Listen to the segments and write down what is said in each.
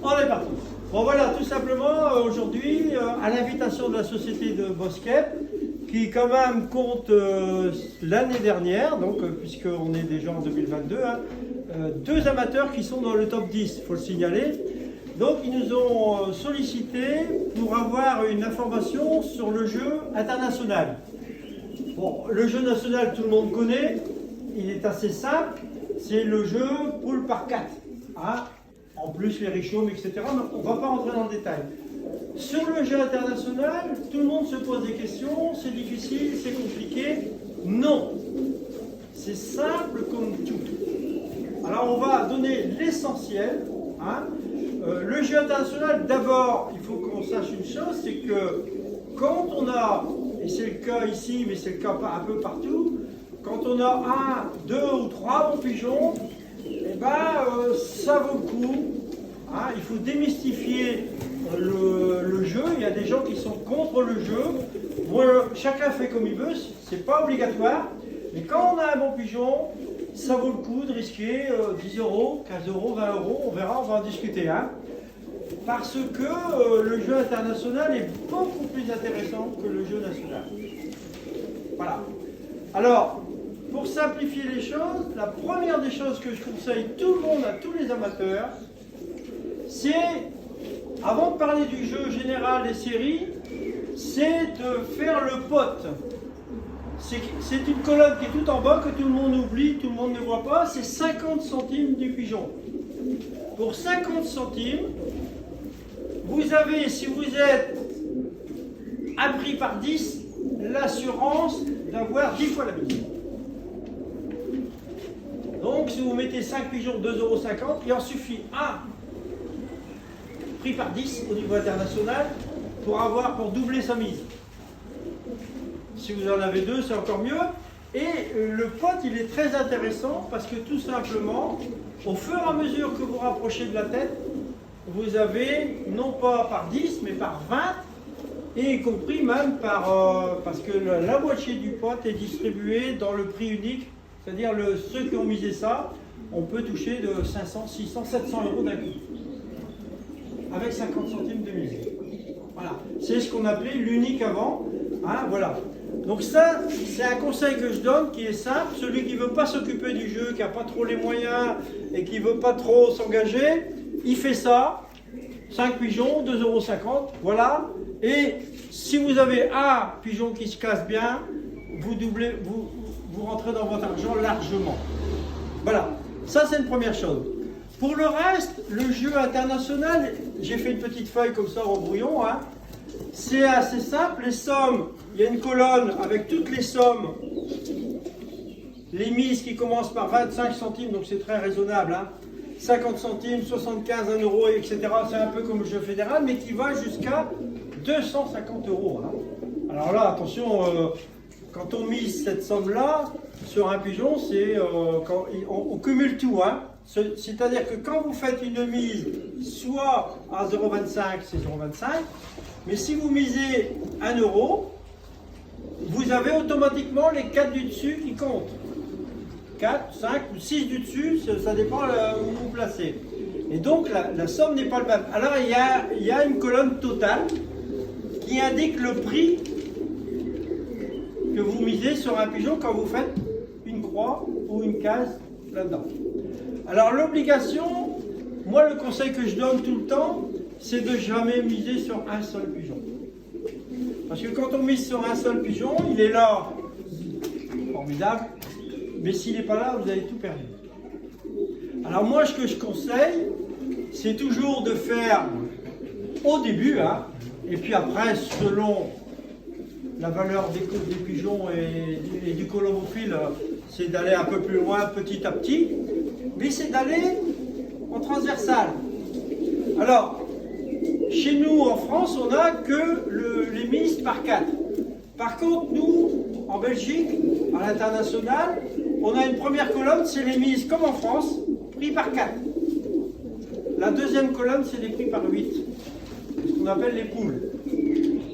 On est parti. Bon voilà, tout simplement, aujourd'hui, à l'invitation de la société de Boskep, qui quand même compte l'année dernière, donc puisqu'on est déjà en 2022, hein, deux amateurs qui sont dans le top 10, il faut le signaler. Donc ils nous ont sollicité pour avoir une information sur le jeu international. Bon, le jeu national, tout le monde connaît, il est assez simple, c'est le jeu poule par 4. Hein. En plus les richomes, etc. Mais on ne va pas rentrer dans le détail. Sur le jeu international, tout le monde se pose des questions, c'est difficile, c'est compliqué. Non, c'est simple comme tout. Alors on va donner l'essentiel. Hein. Le jeu international, d'abord, il faut qu'on sache une chose, c'est que quand on a, et c'est le cas ici, mais c'est le cas un peu partout, quand on a 1, 2 ou 3 bons pigeons, eh ben, ça vaut le coup. Hein, il faut démystifier le jeu. Il y a des gens qui sont contre le jeu. Bon, chacun fait comme il veut, c'est pas obligatoire. Mais quand on a un bon pigeon, ça vaut le coup de risquer 10 euros, 15 euros, 20 euros. On verra, on va en discuter. Hein, parce que le jeu international est beaucoup plus intéressant que le jeu national. Voilà. Alors, pour simplifier les choses, la première des choses que je conseille tout le monde, à tous les amateurs, c'est, avant de parler du jeu général des séries, c'est de faire le pot. C'est une colonne qui est tout en bas, que tout le monde oublie, tout le monde ne voit pas, c'est 50 centimes du pigeon. Pour 50 centimes, vous avez, si vous êtes à prix par 10, l'assurance d'avoir 10 fois la mise. Donc, si vous mettez 5 pigeons, 2,50 €, il en suffit un prix par 10 au niveau international pour doubler sa mise. Si vous en avez 2, c'est encore mieux. Et le pot, il est très intéressant parce que tout simplement, au fur et à mesure que vous rapprochez de la tête, vous avez non pas par 10, mais par 20, et y compris même parce que la moitié du pot est distribuée dans le prix unique. C'est-à-dire ceux qui ont misé ça, on peut toucher de 500, 600, 700 € d'un coup. Avec 50 centimes de mise. Voilà. C'est ce qu'on appelait l'unique avant. Hein, voilà. Donc ça, c'est un conseil que je donne qui est simple. Celui qui ne veut pas s'occuper du jeu, qui n'a pas trop les moyens et qui ne veut pas trop s'engager, il fait ça. 5 pigeons, 2,50 €. Voilà. Et si vous avez un pigeon qui se casse bien, vous doublez, vous rentrez dans votre argent largement. Voilà, ça c'est une première chose. Pour le reste, le jeu international, j'ai fait une petite feuille comme ça en brouillon, hein. C'est assez simple, les sommes, il y a une colonne avec toutes les sommes, les mises qui commencent par 25 centimes, donc c'est très raisonnable, hein. 50 centimes, 75, 1 €, etc. C'est un peu comme le jeu fédéral, mais qui va jusqu'à 250 €. Hein. Alors là, attention, quand on mise cette somme-là sur un pigeon, c'est on cumule tout. Hein. C'est-à-dire que quand vous faites une mise, soit à 0,25, c'est 0,25, mais si vous misez 1 €, vous avez automatiquement les 4 du dessus qui comptent. 4, 5 ou 6 du dessus, ça dépend où vous placez. Et donc la somme n'est pas le même. Alors il y a une colonne totale qui indique le prix que vous misez sur un pigeon quand vous faites une croix ou une case là-dedans. Alors l'obligation, moi le conseil que je donne tout le temps, c'est de jamais miser sur un seul pigeon. Parce que quand on mise sur un seul pigeon, il est là, formidable, mais s'il n'est pas là, vous avez tout perdu. Alors moi ce que je conseille, c'est toujours de faire au début, hein, et puis après selon la valeur des pigeons et du colombophile, c'est d'aller un peu plus loin petit à petit, mais c'est d'aller en transversal. Alors, chez nous en France, on n'a que les mises par 4. Par contre, nous, en Belgique, à l'international, on a une première colonne, c'est les mises comme en France, pris par 4. La deuxième colonne, c'est les prix par 8, ce qu'on appelle les poules.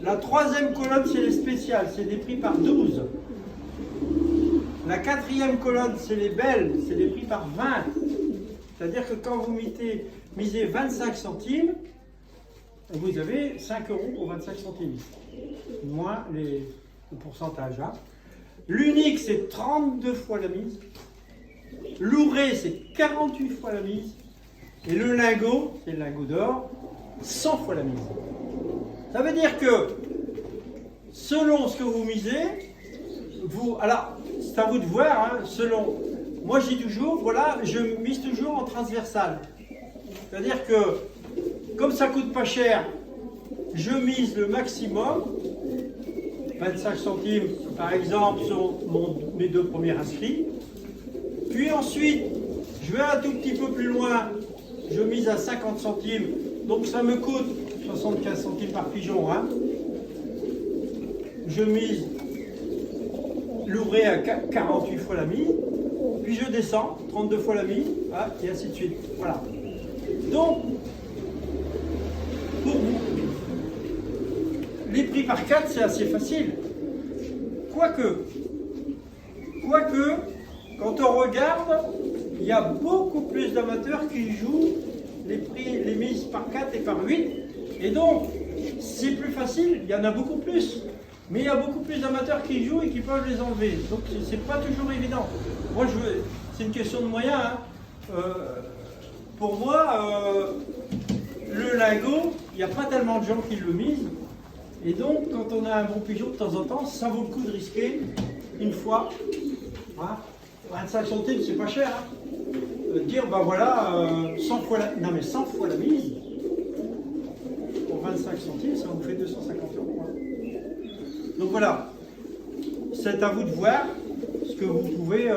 La troisième colonne, c'est les spéciales, c'est des prix par 12. La quatrième colonne, c'est les belles, c'est des prix par 20. C'est-à-dire que quand vous misez 25 centimes, vous avez 5 euros pour 25 centimes. Moins le pourcentage. Hein. L'unique, c'est 32 fois la mise. L'ouré, c'est 48 fois la mise. Et le lingot, c'est le lingot d'or, 100 fois la mise. Ça veut dire que, selon ce que vous misez, alors, c'est à vous de voir, hein, selon... Moi, je dis toujours, voilà, je mise toujours en transversal. C'est-à-dire que, comme ça coûte pas cher, je mise le maximum, 25 centimes, par exemple, sur mes 2 premiers inscrits. Puis ensuite, je vais un tout petit peu plus loin, je mise à 50 centimes, donc ça me coûte 75 centimes par pigeon. Hein. Je mise l'ouré à 48 fois la mise, puis je descends, 32 fois la mise, hein, et ainsi de suite. Voilà. Donc, pour vous, les prix par 4, c'est assez facile. Quoique, quand on regarde, il y a beaucoup plus d'amateurs qui jouent les mises par 4 et par 8. Et donc, c'est plus facile, il y en a beaucoup plus. Mais il y a beaucoup plus d'amateurs qui jouent et qui peuvent les enlever. Donc, c'est pas toujours évident. Moi, c'est une question de moyens. Hein. Pour moi, le lingot, il n'y a pas tellement de gens qui le misent. Et donc, quand on a un bon pigeon de temps en temps, ça vaut le coup de risquer une fois. Hein, 25 centimes, c'est pas cher. Hein. Dire, ben voilà, 100 fois la mise, pour 25 centimes, ça vous fait 250 euros. Hein. Donc voilà, c'est à vous de voir ce que vous pouvez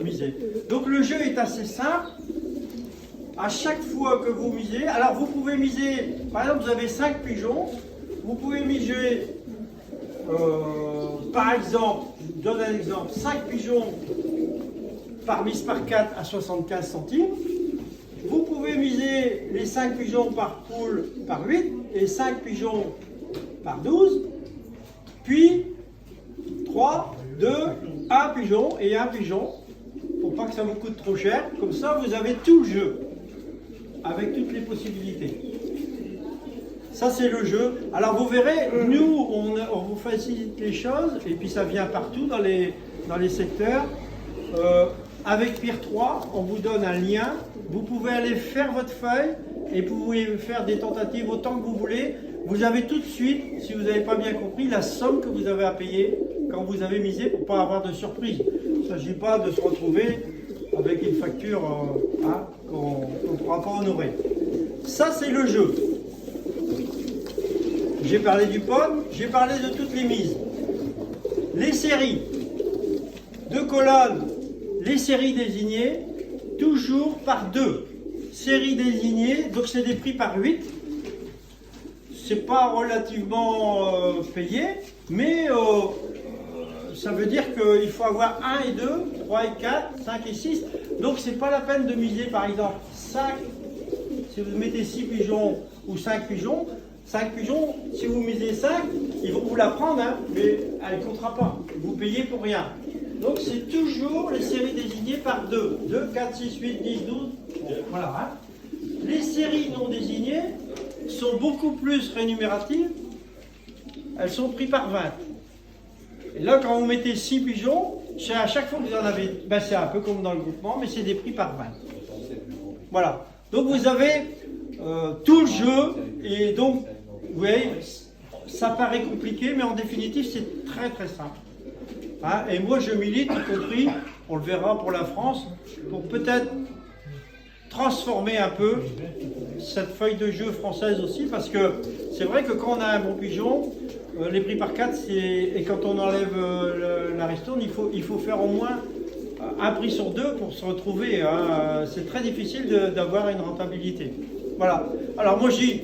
miser. Donc le jeu est assez simple. À chaque fois que vous misez, alors vous pouvez miser, par exemple, vous avez 5 pigeons, vous pouvez miser, par exemple, je donne un exemple, 5 pigeons par mise par 4 à 75 centimes. Vous pouvez miser les 5 pigeons par poule par 8 et 5 pigeons par 12. Puis 3, 2, 1 pigeon et 1 pigeon, pour pas que ça vous coûte trop cher. Comme ça, vous avez tout le jeu, avec toutes les possibilités. Ça, c'est le jeu. Alors, vous verrez, nous, on vous facilite les choses, et puis ça vient partout dans les secteurs. Avec Pire 3, on vous donne un lien. Vous pouvez aller faire votre feuille, et vous pouvez faire des tentatives autant que vous voulez. Vous avez tout de suite, si vous n'avez pas bien compris, la somme que vous avez à payer quand vous avez misé pour ne pas avoir de surprise. Il ne s'agit pas de se retrouver avec une facture qu'on ne pourra pas honorer. Ça, c'est le jeu. J'ai parlé du PON, j'ai parlé de toutes les mises. Les séries de colonnes, les séries désignées, toujours par 2. Séries désignées, donc c'est des prix par 8. C'est pas relativement payé, mais ça veut dire qu'il faut avoir 1 et 2, 3 et 4, 5 et 6. Donc c'est pas la peine de miser par exemple 5, si vous mettez 6 pigeons ou 5 pigeons, si vous misez 5, ils vont vous la prendre, hein, mais elle ne comptera pas. Vous payez pour rien. Donc c'est toujours les séries désignées par 2. 2, 4, 6, 8, 10, 12. Voilà. Hein. Les séries non désignées sont beaucoup plus rémunératives. Elles sont prises par 20. Et là, quand vous mettez 6 pigeons, c'est à chaque fois que vous en avez, ben c'est un peu comme dans le groupement, mais c'est des prix par 20. Voilà. Donc vous avez tout le jeu, et donc, vous voyez, ça paraît compliqué, mais en définitive, c'est très très simple. Hein, et moi, je milite, y compris, on le verra pour la France, pour peut-être transformer un peu cette feuille de jeu française aussi, parce que c'est vrai que quand on a un bon pigeon, les prix par 4, et quand on enlève la ristourne, il faut faire au moins un prix sur 2 pour se retrouver. Hein. C'est très difficile d'avoir une rentabilité. Voilà. Alors moi je dis,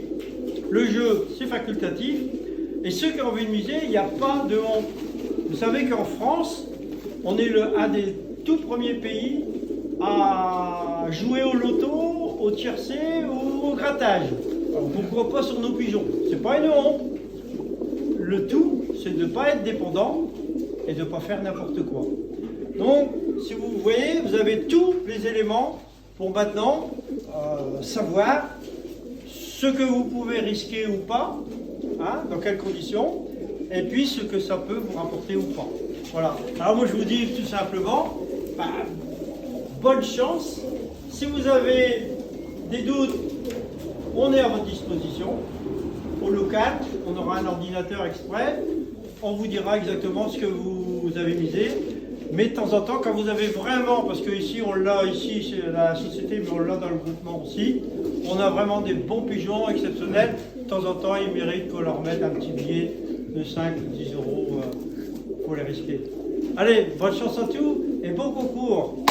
le jeu c'est facultatif, et ceux qui ont envie de miser, il n'y a pas de honte. Vous savez qu'en France, on est un des tout premiers pays à jouer au loto, au tiercé ou au grattage. Alors, pourquoi pas sur nos pigeons? C'est pas une honte. Le tout, c'est de ne pas être dépendant et de ne pas faire n'importe quoi. Donc, si vous voyez, vous avez tous les éléments pour maintenant savoir ce que vous pouvez risquer ou pas, hein, dans quelles conditions, et puis ce que ça peut vous rapporter ou pas. Voilà. Alors moi je vous dis tout simplement, bah, bonne chance. Si vous avez des doutes, on est à votre disposition. Au local, on aura un ordinateur exprès, on vous dira exactement ce que vous avez misé. Mais de temps en temps, quand vous avez vraiment, parce que ici on l'a ici chez la société, mais on l'a dans le groupement aussi, on a vraiment des bons pigeons exceptionnels. De temps en temps, ils méritent qu'on leur mette un petit billet de 5 ou 10 euros pour les risquer. Allez, bonne chance à tous et bon concours!